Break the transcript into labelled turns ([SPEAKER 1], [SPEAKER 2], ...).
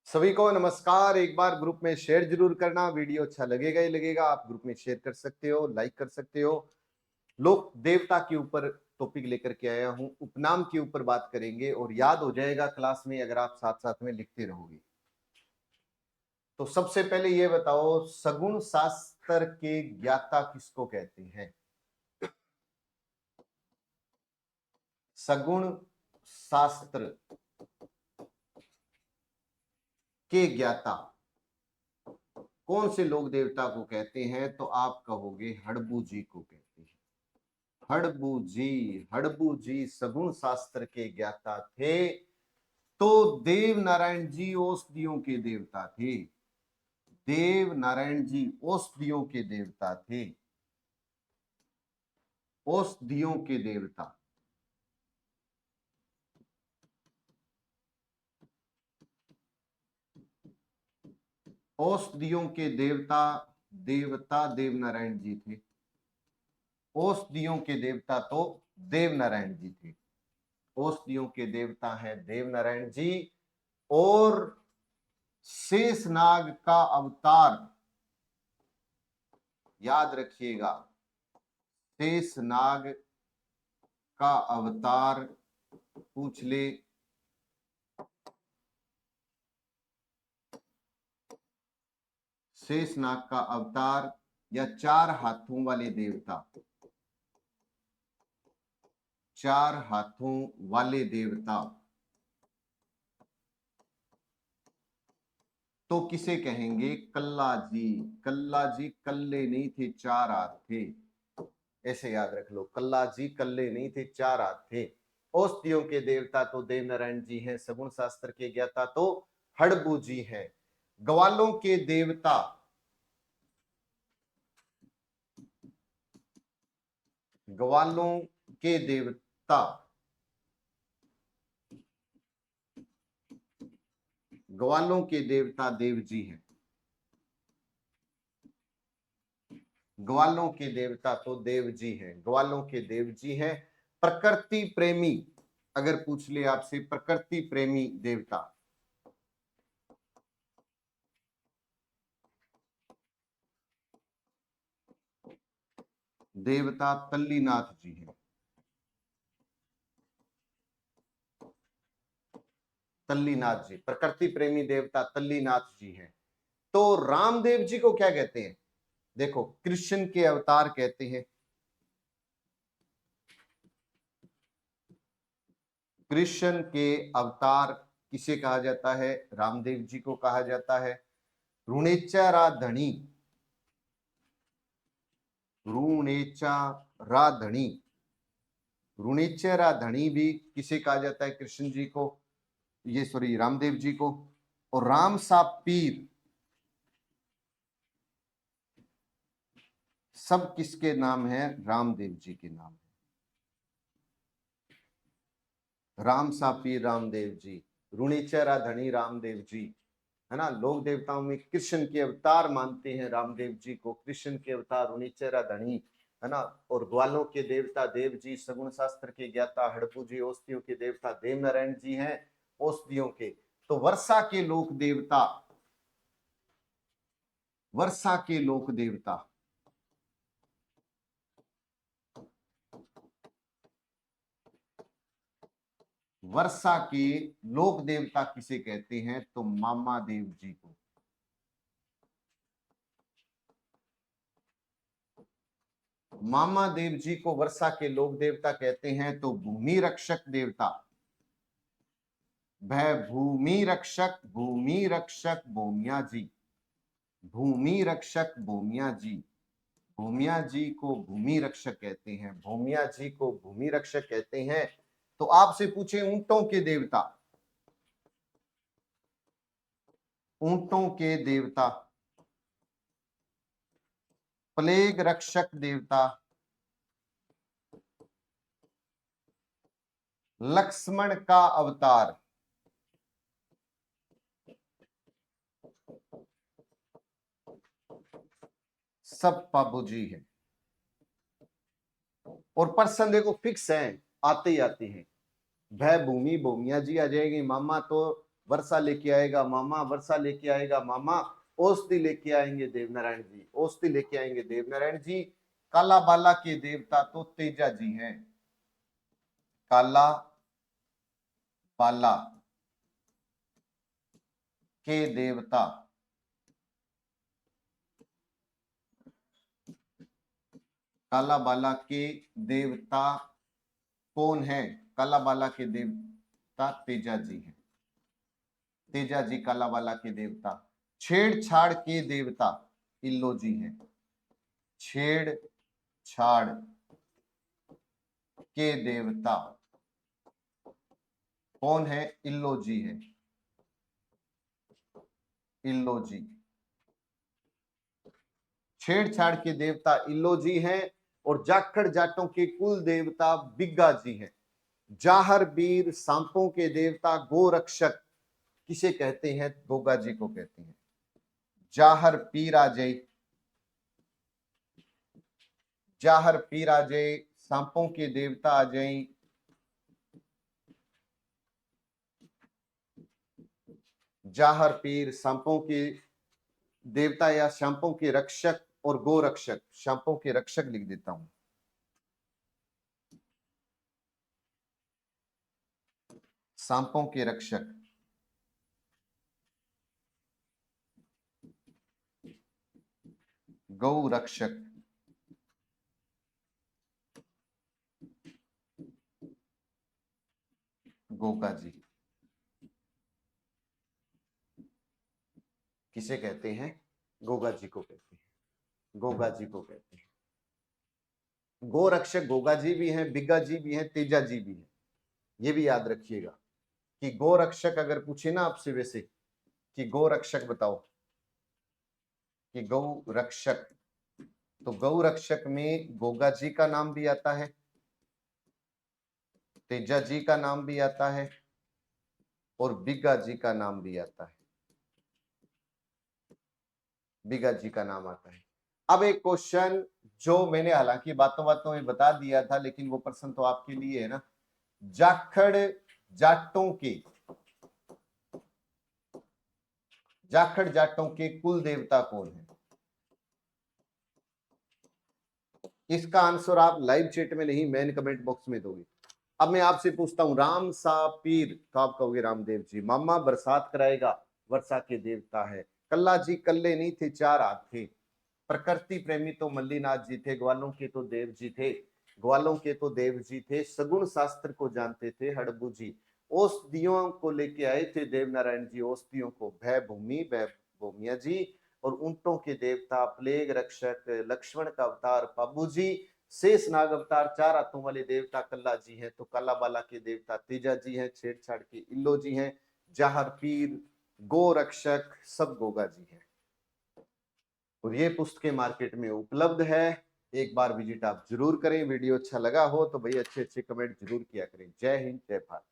[SPEAKER 1] सभी को नमस्कार। एक बार ग्रुप में शेयर जरूर करना। वीडियो अच्छा लगेगा ही लगेगा। आप ग्रुप में शेयर कर सकते हो, लाइक कर सकते हो। लोक देवता के ऊपर टॉपिक लेकर के आया हूं। उपनाम के ऊपर बात करेंगे और याद हो जाएगा क्लास में अगर आप साथ साथ में लिखते रहोगे। तो सबसे पहले ये बताओ, सगुण शास्त्र के ज्ञाता किसको कहते हैं? सगुण शास्त्र के ज्ञाता कौन से लोक देवता को कहते हैं? तो आप कहोगे हड़बू जी को कहते हैं। हड़बू जी सगुण शास्त्र के ज्ञाता थे। तो देव नारायण जी औषधियों के देवता थे। देव नारायण जी औषधियों के देवता थे। औषधियों के देवता। औषधियों के देवता देवता देव नारायण जी थे। औषधियों के देवता तो देव नारायण जी थे। औषधियों के देवता हैं देव नारायण जी। और शेषनाग का अवतार याद रखिएगा। शेषनाग का अवतार पूछ ले। शेषनाग का अवतार या चार हाथों वाले देवता। चार हाथों वाले देवता तो किसे कहेंगे? कल्ला जी। कल्ला जी कल्ले नहीं थे, चार हाथ थे। ऐसे याद रख लो, कल्ला जी कल्ले नहीं थे, चार हाथ थे। औषधियों के देवता तो देव नारायण जी हैं। सगुण शास्त्र के ज्ञाता तो हड़बू जी हैं। ग्वालों के देवता ग्वालों के देवता ग्वालों के देवता देव जी हैं। ग्वालों के देवता तो देव जी हैं। ग्वालों के देव जी हैं। प्रकृति प्रेमी अगर पूछ ले आपसे, प्रकृति प्रेमी देवता देवता तल्लीनाथ जी हैं। तल्लीनाथ जी प्रकृति प्रेमी देवता तल्लीनाथ जी हैं। तो रामदेव जी को क्या कहते हैं? देखो, कृष्ण के अवतार कहते हैं। कृष्ण के अवतार किसे कहा जाता है? रामदेव जी को कहा जाता है। ऋणेचाराधणी ऋणेचाराधणी ऋणेचाराधणी भी किसे कहा जाता है? कृष्ण जी को, ये सॉरी रामदेव जी को। और राम सा पीर सब किसके नाम है? रामदेव जी के नाम है। राम सा पीर रामदेव जी, ऋणेचाराधणी रामदेव जी, है ना। लोक देवताओं में कृष्ण के अवतार मानते हैं रामदेव जी को। कृष्ण के अवतार ऋणेचाराधणी, है ना। और ग्वालों के देवता देव जी, सगुण शास्त्र के ज्ञाता हड़पू जी, औषधियों के देवता देव नारायण जी हैं। औषधियों के तो वर्षा के लोक देवता वर्षा के लोक देवता किसे कहते हैं? तो मामा देव जी को। मामा देव जी को वर्षा के लोक देवता कहते हैं। तो भूमि रक्षक देवता, वह भूमि रक्षक भूमिया जी, भूमि रक्षक भूमिया जी, भूमिया जी को भूमि रक्षक कहते हैं। भूमिया जी को भूमि रक्षक कहते हैं। तो आपसे पूछे ऊंटों के देवता, ऊंटों के देवता, प्लेग रक्षक देवता, लक्ष्मण का अवतार, सब बाबू जी है। और पर्सन देखो फिक्स है, आते ही आते हैं। भय भूमि भूमिया जी आ जाएगी। मामा तो वर्षा लेके आएगा मामा, वर्षा लेके आएगा मामा। औषधि लेके आएंगे देवनारायण जी, औषधि लेके आएंगे देवनारायण जी। काला बाला के देवता तो तेजा जी हैं। काला बाला के देवता काला बाला के देवता कौन है? काला बाला के देवता तेजा जी हैं। तेजा जी काला बाला के देवता। छेड़छाड़ के देवता इल्लो जी हैं। छेड़छाड़ के देवता कौन है? इल्लो जी है। इल्लो जी। छेड़छाड़ के देवता इल्लो जी हैं और जाखड़ जाटों के कुल देवता बिग्गा जी हैं। जाहर बीर सांपों के देवता गोरक्षक किसे कहते हैं? गोगा जी को कहते हैं। जाहर पीराजय, जाहर पीराजय सांपों के देवता अजय जाहर पीर सांपों के देवता या सांपों के रक्षक और गोरक्षक, सांपों के रक्षक लिख देता हूं। सांपों के रक्षक गौ रक्षक गोगा जी किसे कहते हैं? गोगा जी को कहते हैं। गोगा जी को कहते हैं। गोरक्षक गोगा जी भी हैं, बिग्गा जी भी हैं, तेजा जी भी हैं। ये भी याद रखिएगा कि गोरक्षक अगर पूछे ना आपसे वैसे कि गोरक्षक बताओ कि गौ रक्षक, तो गौ रक्षक में गोगा जी का नाम भी आता है, तेजा जी का नाम भी आता है और बिग्गा जी का नाम भी आता है। बिग्गा जी का नाम आता है। अब एक क्वेश्चन जो मैंने हालांकि बातों बातों में बता दिया था, लेकिन वो प्रश्न तो आपके लिए है ना। जाखड़ जाटों के, जाखड़ जाटों के कुल देवता कौन है? इसका आंसर आप लाइव चैट में नहीं, मेन कमेंट बॉक्स में दोगे। अब मैं आपसे पूछता हूं, राम सा पीर कब कहोगे? रामदेव जी। मामा बरसात कराएगा, वर्षा के देवता है। कल्ला जी कल्ले नहीं थे, चार हाथ थे। प्रकृति प्रेमी तो मल्लीनाथ जी थे, ग्वालों के तो देव जी थे, ग्वालों के तो देव जी थे। सगुण शास्त्र को जानते थे हड़बू जी। औषधियों को लेके आए थे देवनारायण जी, औषधियों को। भय भूमि भय भूमिया जी। और ऊंटों के देवता प्लेग रक्षक लक्ष्मण का अवतार पाबू जी। शेष नाग अवतार चार हाथों वाले देवता कल्ला जी हैं। तो काला बाला के देवता तेजा जी हैं। छेड़छाड़ के इल्लो जी हैं। जाहर पीर गो रक्षक सब गोगा जी हैं। और ये पुस्तकें मार्केट में उपलब्ध है। एक बार विजिट आप जरूर करें। वीडियो अच्छा लगा हो तो भाई अच्छे अच्छे कमेंट जरूर किया करें। जय हिंद, जय भारत।